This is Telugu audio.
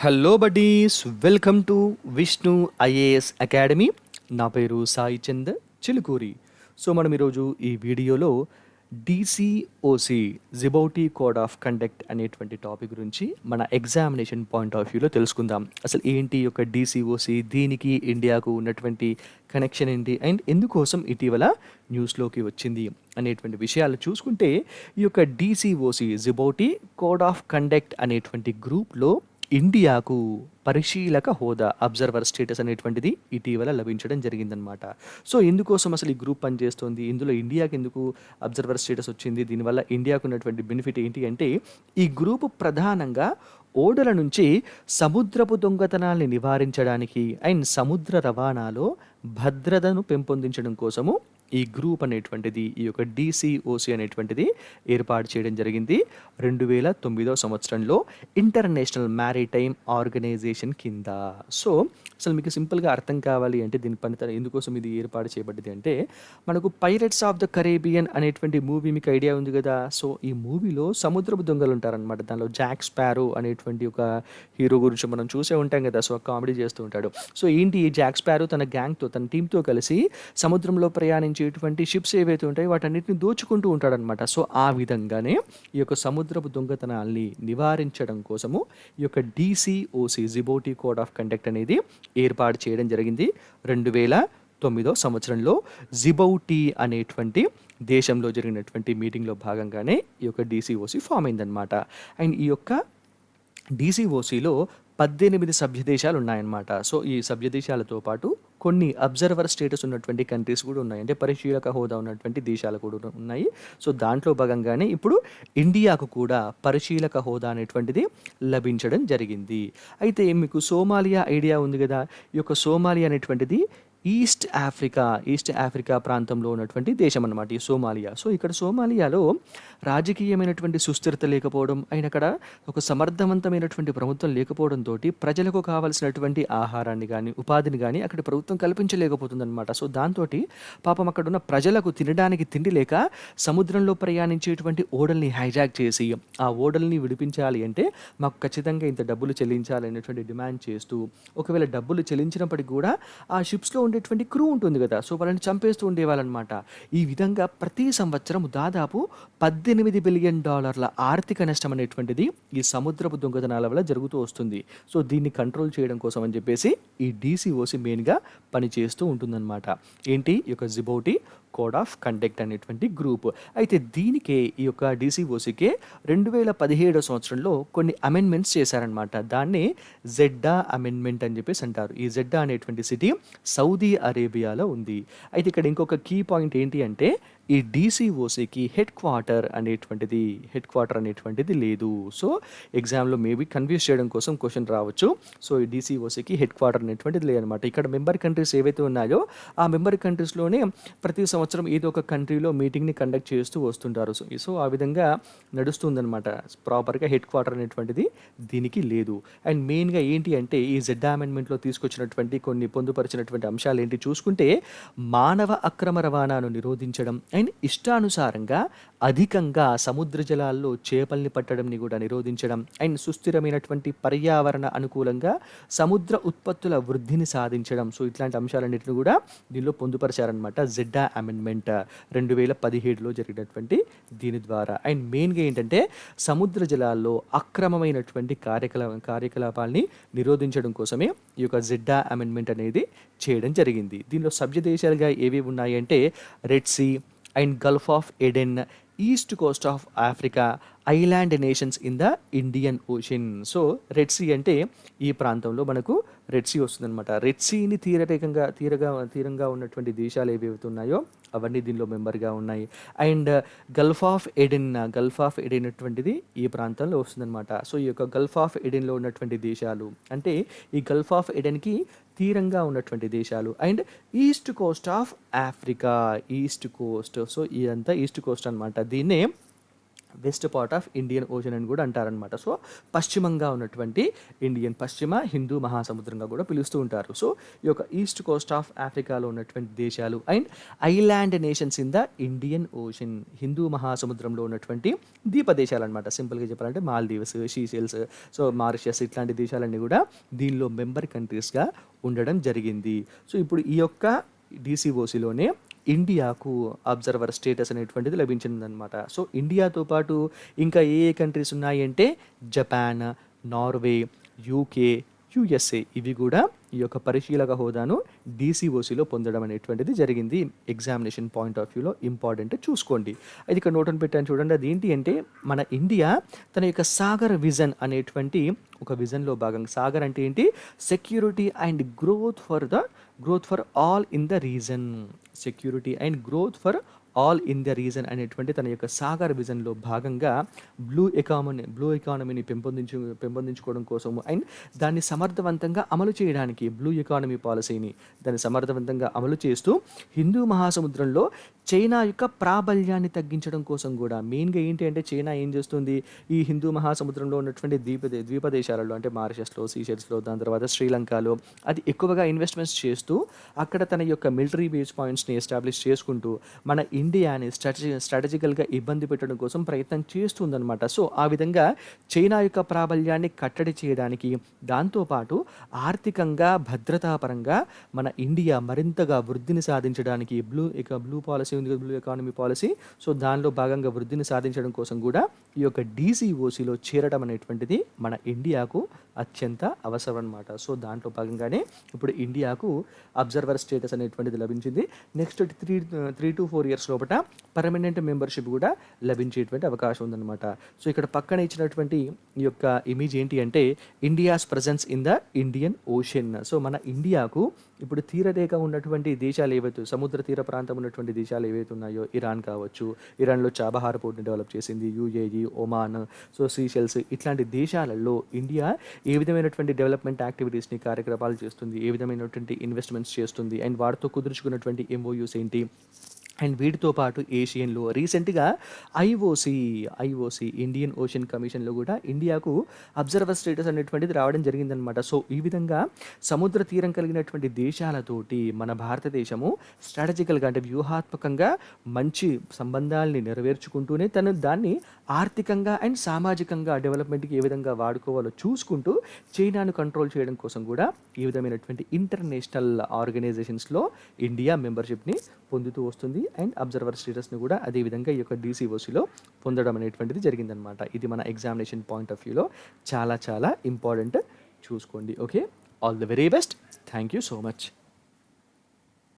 Hello buddies, welcome to Vishnu IAS academy. నా పేరు సాయి చంద్ చిలుకూరి. సో మనం ఈరోజు ఈ వీడియోలో డిసిఓసి జిబౌటీ కోడ్ ఆఫ్ కండక్ట్ అనేటువంటి టాపిక్ గురించి మన ఎగ్జామినేషన్ పాయింట్ ఆఫ్ వ్యూలో తెలుసుకుందాం. అసలు ఏంటి ఈ యొక్క డిసిఓసి, దీనికి ఇండియాకు ఉన్నటువంటి కనెక్షన్ ఏంటి, అండ్ ఎందుకోసం ఇటీవల న్యూస్లోకి వచ్చింది అనేటువంటి విషయాలు చూసుకుంటే, ఈ యొక్క డిసిఓసి జిబౌటీ కోడ్ ఆఫ్ కండక్ట్ అనేటువంటి గ్రూప్లో ఇండియాకు పరిశీలక హోదా, అబ్జర్వర్ స్టేటస్ అనేటువంటిది ఇటీవల లభించడం జరిగిందనమాట. సో ఎందుకోసం అసలు ఈ గ్రూప్ పనిచేస్తుంది, ఇందులో ఇండియాకి ఎందుకు అబ్జర్వర్ స్టేటస్ వచ్చింది, దీనివల్ల ఇండియాకు ఉన్నటువంటి బెనిఫిట్ ఏంటి అంటే, ఈ గ్రూప్ ప్రధానంగా ఓడల నుంచి సముద్రపు దొంగతనాల్ని నివారించడానికి అండ్ సముద్ర రవాణాలో భద్రతను పెంపొందించడం కోసము ఈ గ్రూప్ అనేటువంటిది, ఈ యొక్క డిసిఓసి అనేటువంటిది ఏర్పాటు చేయడం జరిగింది 2009వ సంవత్సరంలో ఇంటర్నేషనల్ మ్యారిటైమ్ ఆర్గనైజేషన్ కింద. సో అసలు మీకు సింపుల్గా అర్థం కావాలి అంటే దీని పనితనం ఎందుకోసం ఇది ఏర్పాటు చేయబడ్డది అంటే, మనకు పైరట్స్ ఆఫ్ ద కరేబియన్ అనేటువంటి మూవీ మీకు ఐడియా ఉంది కదా. సో ఈ మూవీలో సముద్రపు దొంగలు ఉంటారనమాట. దానిలో జాక్ స్పారో అనేటువంటి ఒక హీరో గురించి మనం చూసే ఉంటాం కదా. సో కామెడీ చేస్తూ ఉంటాడు. సో ఏంటి, ఈ జాక్ స్పారో తన గ్యాంగ్తో, తన టీంతో కలిసి సముద్రంలో ప్రయాణించేటువంటి షిప్స్ ఏవైతే ఉంటాయో వాటన్నిటిని దోచుకుంటూ ఉంటాడనమాట. సో ఆ విధంగానే ఈ యొక్క సముద్రపు దొంగతనాల్ని నివారించడం కోసము ఈ యొక్క డిసిఓసి జిబౌటీ కోడ్ ఆఫ్ కండక్ట్ అనేది ఏర్పాటు చేయడం జరిగింది 2009వ సంవత్సరంలో. జిబౌటీ అనేటువంటి దేశంలో జరిగినటువంటి మీటింగ్లో భాగంగానే ఈ యొక్క డిసిఓసి ఫామ్ అయిందనమాట. అండ్ ఈ యొక్క డిసిఓసిలో 18 సభ్య దేశాలు ఉన్నాయన్నమాట. సో ఈ సభ్య దేశాలతో పాటు కొన్ని అబ్జర్వర్ స్టేటస్ ఉన్నటువంటి కంట్రీస్ కూడా ఉన్నాయి, అంటే పరిశీలక హోదా ఉన్నటువంటి దేశాలు కూడా ఉన్నాయి. సో దాంట్లో భాగంగానే ఇప్పుడు ఇండియాకు కూడా పరిశీలక హోదా అనేటువంటిది లభించడం జరిగింది. అయితే మీకు సోమాలియా ఐడియా ఉంది కదా. ఈ యొక్క సోమాలియా అనేటువంటిది ఈస్ట్ ఆఫ్రికా ప్రాంతంలో ఉన్నటువంటి దేశం అన్నమాట ఈ సోమాలియా. సో ఇక్కడ సోమాలియాలో రాజకీయమైనటువంటి సుస్థిరత లేకపోవడం, అయిన అక్కడ ఒక సమర్థవంతమైనటువంటి ప్రభుత్వం లేకపోవడంతో ప్రజలకు కావాల్సినటువంటి ఆహారాన్ని కానీ ఉపాధిని కానీ అక్కడ ప్రభుత్వం కల్పించలేకపోతుందన్నమాట. సో దాంతో పాపం అక్కడ ఉన్న ప్రజలకు తినడానికి తిండి లేక సముద్రంలో ప్రయాణించేటువంటి ఓడల్ని హైజాక్ చేసి ఆ ఓడల్ని విడిపించాలి అంటే మాకు ఖచ్చితంగా ఇంత డబ్బులు చెల్లించాలి అనేటువంటి డిమాండ్ చేస్తూ, ఒకవేళ డబ్బులు చెల్లించినప్పటికీ కూడా ఆ షిప్స్లో ఉండేటువంటి క్రూ ఉంటుంది కదా, సో వాళ్ళని చంపేస్తూ ఉండేవాళ్ళనమాట. ఈ విధంగా ప్రతి సంవత్సరం దాదాపు $18 బిలియన్ ఆర్థిక నష్టం అనేటువంటిది ఈ సముద్రపు దొంగతనాల వల్ల జరుగుతూ వస్తుంది. సో దీన్ని కంట్రోల్ చేయడం కోసం అని చెప్పేసి ఈ డిసిఓసి మెయిన్గా పనిచేస్తూ ఉంటుందన్నమాట. ఏంటి, ఈ యొక్క జిబౌటీ కోడ్ ఆఫ్ కండక్ట్ అనేటువంటి గ్రూప్. అయితే దీనికే, ఈ యొక్క డిసిఓసికే 2017 సంవత్సరంలో కొన్ని అమెండ్మెంట్స్ చేశారనమాట. దాన్ని జెడ్డా అమెండ్మెంట్ అని చెప్పేసి అంటారు. ఈ జెడ్డా అనేటువంటి సిటీ సౌదీ అరేబియాలో ఉంది. అయితే ఇక్కడ ఇంకొక కీ పాయింట్ ఏంటి అంటే, ఈ డిసిఓసికి హెడ్ క్వార్టర్ అనేటువంటిది లేదు. సో ఎగ్జామ్లో మేబీ కన్ఫ్యూజ్ చేయడం కోసం క్వశ్చన్ రావచ్చు. సో ఈ డిసిఓసికి హెడ్ క్వార్టర్ అనేటువంటిది లేదనమాట. ఇక్కడ మెంబర్ కంట్రీస్ ఏవైతే ఉన్నాయో ఆ మెంబర్ కంట్రీస్లోనే ప్రతి సంవత్సరం ఏదో ఒక కంట్రీలో మీటింగ్ని కండక్ట్ చేస్తూ వస్తుంటారు. సో ఆ విధంగా నడుస్తుందన్నమాట. ప్రాపర్గా హెడ్ క్వార్టర్ అనేటువంటిది దీనికి లేదు. అండ్ మెయిన్గా ఏంటి అంటే, ఈ జెడ్ అమెండ్మెంట్లో తీసుకొచ్చినటువంటి కొన్ని పొందుపరిచినటువంటి అంశాలు ఏంటి చూసుకుంటే, మానవ అక్రమ రవాణాను నిరోధించడం అండ్ ఇష్టానుసారంగా అధికంగా సముద్ర జలాల్లో చేపల్ని పట్టడంని కూడా నిరోధించడం అండ్ సుస్థిరమైనటువంటి పర్యావరణ అనుకూలంగా సముద్ర ఉత్పత్తుల వృద్ధిని సాధించడం. సో ఇట్లాంటి అంశాలన్నింటిని కూడా దీనిలో పొందుపరిచారనమాట జెడ్డా అమెండ్మెంట్ 2017లో జరిగినటువంటి దీని ద్వారా. అండ్ మెయిన్గా ఏంటంటే, సముద్ర జలాల్లో అక్రమమైనటువంటి కార్యకలాపాలని నిరోధించడం కోసమే ఈ యొక్క జెడ్డా అమెండ్మెంట్ అనేది చేయడం జరిగింది. దీనిలో సభ్య దేశాలుగా ఏవి ఉన్నాయి అంటే, Red Sea and Gulf of Aden, East Coast of Africa, island nations in the Indian Ocean. So Red Sea అంటే ఈ ప్రాంతంలో మనకు రెడ్ సీ వస్తుందన్నమాట. రెడ్ సీని తీరంగా ఉన్నటువంటి దేశాలు ఏవైతే ఉన్నాయో అవన్నీ దీనిలో మెంబర్గా ఉన్నాయి. అండ్ గల్ఫ్ ఆఫ్ ఎడెన్ అటువంటిది ఈ ప్రాంతంలో వస్తుందన్నమాట. సో ఈ యొక్క గల్ఫ్ ఆఫ్ ఎడెన్లో ఉన్నటువంటి దేశాలు అంటే, ఈ గల్ఫ్ ఆఫ్ ఎడెన్కి తీరంగా ఉన్నటువంటి దేశాలు. And east Coast of Africa, so ఇదంతా ఈస్ట్ కోస్ట్ అనమాట. దీన్నే west part of Indian ocean అని కూడా అంటారనమాట. సో పశ్చిమంగా ఉన్నటువంటి పశ్చిమ హిందూ మహాసముద్రంగా కూడా పిలుస్తూ ఉంటారు. సో ఈ యొక్క ఈస్ట్ కోస్ట్ ఆఫ్ ఆఫ్రికాలో ఉన్నటువంటి దేశాలు and island nations in the Indian ocean, Hindu మహాసముద్రంలో ఉన్నటువంటి ద్వీప దేశాలు అనమాట. సింపుల్గా చెప్పాలంటే మాల్దీవ్స్, షీషెల్స్, సో మారిషస్ ఇట్లాంటి దేశాలన్నీ కూడా దీనిలో మెంబర్ కంట్రీస్గా ఉండడం జరిగింది. సో ఇప్పుడు ఈ యొక్క డీసీఓసీలోనే ఇండియాకు అబ్జర్వర్ స్టేటస్ అనేటువంటిది లభించిందనమాట. సో ఇండియాతో పాటు ఇంకా ఏ ఏ కంట్రీస్ ఉన్నాయి అంటే జపాన్, నార్వే, యూకే, యుఎస్ఏ ఇవి కూడా ఈ యొక్క పరిశీలక హోదాను డీసీఓసీలో పొందడం అనేటువంటిది జరిగింది. ఎగ్జామినేషన్ పాయింట్ ఆఫ్ వ్యూలో ఇంపార్టెంట్ చూసుకోండి. అది ఇక్కడ నోట్ పెట్టాను చూడండి. అది ఏంటి అంటే మన ఇండియా తన యొక్క సాగర్ విజన్ అనేటువంటి ఒక విజన్లో భాగంగా, సాగర్ అంటే ఏంటి, security and growth for all in the reason, security and growth for all in the reason అనేటువంటి తన యొక్క సాగర్ విజన్లో భాగంగా బ్లూ ఎకానమీని పెంపొందించుకోవడం కోసము అండ్ దాన్ని సమర్థవంతంగా అమలు చేయడానికి బ్లూ ఎకానమీ పాలసీని దాన్ని సమర్థవంతంగా అమలు చేస్తూ హిందూ మహాసముద్రంలో చైనా యొక్క ప్రాబల్యాన్ని తగ్గించడం కోసం కూడా మెయిన్గా ఏంటి అంటే చైనా ఏం చేస్తుంది, ఈ హిందూ మహాసముద్రంలో ఉన్నటువంటి ద్వీప దేశాలలో అంటే మారిషస్లో, సీషెల్స్లో, దాని తర్వాత శ్రీలంకలో అది ఎక్కువగా ఇన్వెస్ట్మెంట్స్ చేస్తూ అక్కడ తన యొక్క మిలిటరీ బేస్ పాయింట్స్ని ఎస్టాబ్లిష్ చేసుకుంటూ మన ఇండియాని స్ట్రాటజికల్గా ఇబ్బంది పెట్టడం కోసం ప్రయత్నం చేస్తుందన్నమాట. సో ఆ విధంగా చైనా యొక్క ప్రాబల్యాన్ని కట్టడి చేయడానికి, దాంతోపాటు ఆర్థికంగా భద్రతాపరంగా మన ఇండియా మరింతగా వృద్ధిని సాధించడానికి బ్లూ పాలసీ ఉంది కదా, బ్లూ ఎకానమీ పాలసీ, సో దానిలో భాగంగా వృద్ధిని సాధించడం కోసం కూడా ఈ యొక్క డీసీఓసీలో చేరడం అనేటువంటిది మన ఇండియాకు అత్యంత అవసరం అనమాట. సో దాంట్లో భాగంగానే ఇప్పుడు ఇండియాకు అబ్జర్వర్ స్టేటస్ అనేటువంటిది లభించింది. నెక్స్ట్ 3 to 4 years లోపల పర్మనెంట్ మెంబర్షిప్ కూడా లభించేటువంటి అవకాశం ఉందన్నమాట. సో ఇక్కడ పక్కన ఇచ్చినటువంటి ఈ యొక్క ఇమేజ్ ఏంటి అంటే India's presence in the Indian Ocean. So మన ఇండియాకు ఇప్పుడు తీరరేఖ ఉన్నటువంటి దేశాలు ఏవైతే, సముద్ర తీర ప్రాంతం ఉన్నటువంటి దేశాలు ఏవైతే ఉన్నాయో, ఇరాన్ కావచ్చు, ఇరాన్లో చాబహార్ పోర్ట్ని డెవలప్ చేసింది, యూఏఈ, ఒమాన్, సో సీషెల్స్ ఇట్లాంటి దేశాలలో ఇండియా ఏ విధమైనటువంటి డెవలప్మెంట్ యాక్టివిటీస్ని కార్యక్రమాలు చేస్తుంది, ఏ విధమైనటువంటి ఇన్వెస్ట్మెంట్స్ చేస్తుంది అండ్ వాటితో కుదుర్చుకున్నటువంటి ఎంఓయూస్ ఏంటి అండ్ వీటితో పాటు ఏషియన్లో రీసెంట్గా ఐఓసి ఇండియన్ ఓషన్ కమిషన్లో కూడా ఇండియాకు అబ్జర్వర్ స్టేటస్ అనేటువంటిది రావడం జరిగిందనమాట. సో ఈ విధంగా సముద్ర తీరం కలిగినటువంటి దేశాలతోటి మన భారతదేశము స్ట్రాటజికల్గా అంటే వ్యూహాత్మకంగా మంచి సంబంధాలని నెరవేర్చుకుంటూనే దాన్ని ఆర్థికంగా అండ్ సామాజికంగా డెవలప్మెంట్కి ఏ విధంగా వాడుకోవాలో చూసుకుంటూ చైనాను కంట్రోల్ చేయడం కోసం కూడా ఈ విధమైనటువంటి ఇంటర్నేషనల్ ఆర్గనైజేషన్స్లో ఇండియా మెంబర్షిప్ని పొందుతూ వస్తుంది అండ్ అబ్జర్వర్ స్టేటస్ని కూడా అదేవిధంగా ఈ యొక్క డీసీఓసీలో పొందడం అనేటువంటిది జరిగిందనమాట. ఇది మన ఎగ్జామినేషన్ పాయింట్ ఆఫ్ వ్యూలో చాలా చాలా ఇంపార్టెంట్ చూసుకోండి. Okay, all the very best. Thank you so much.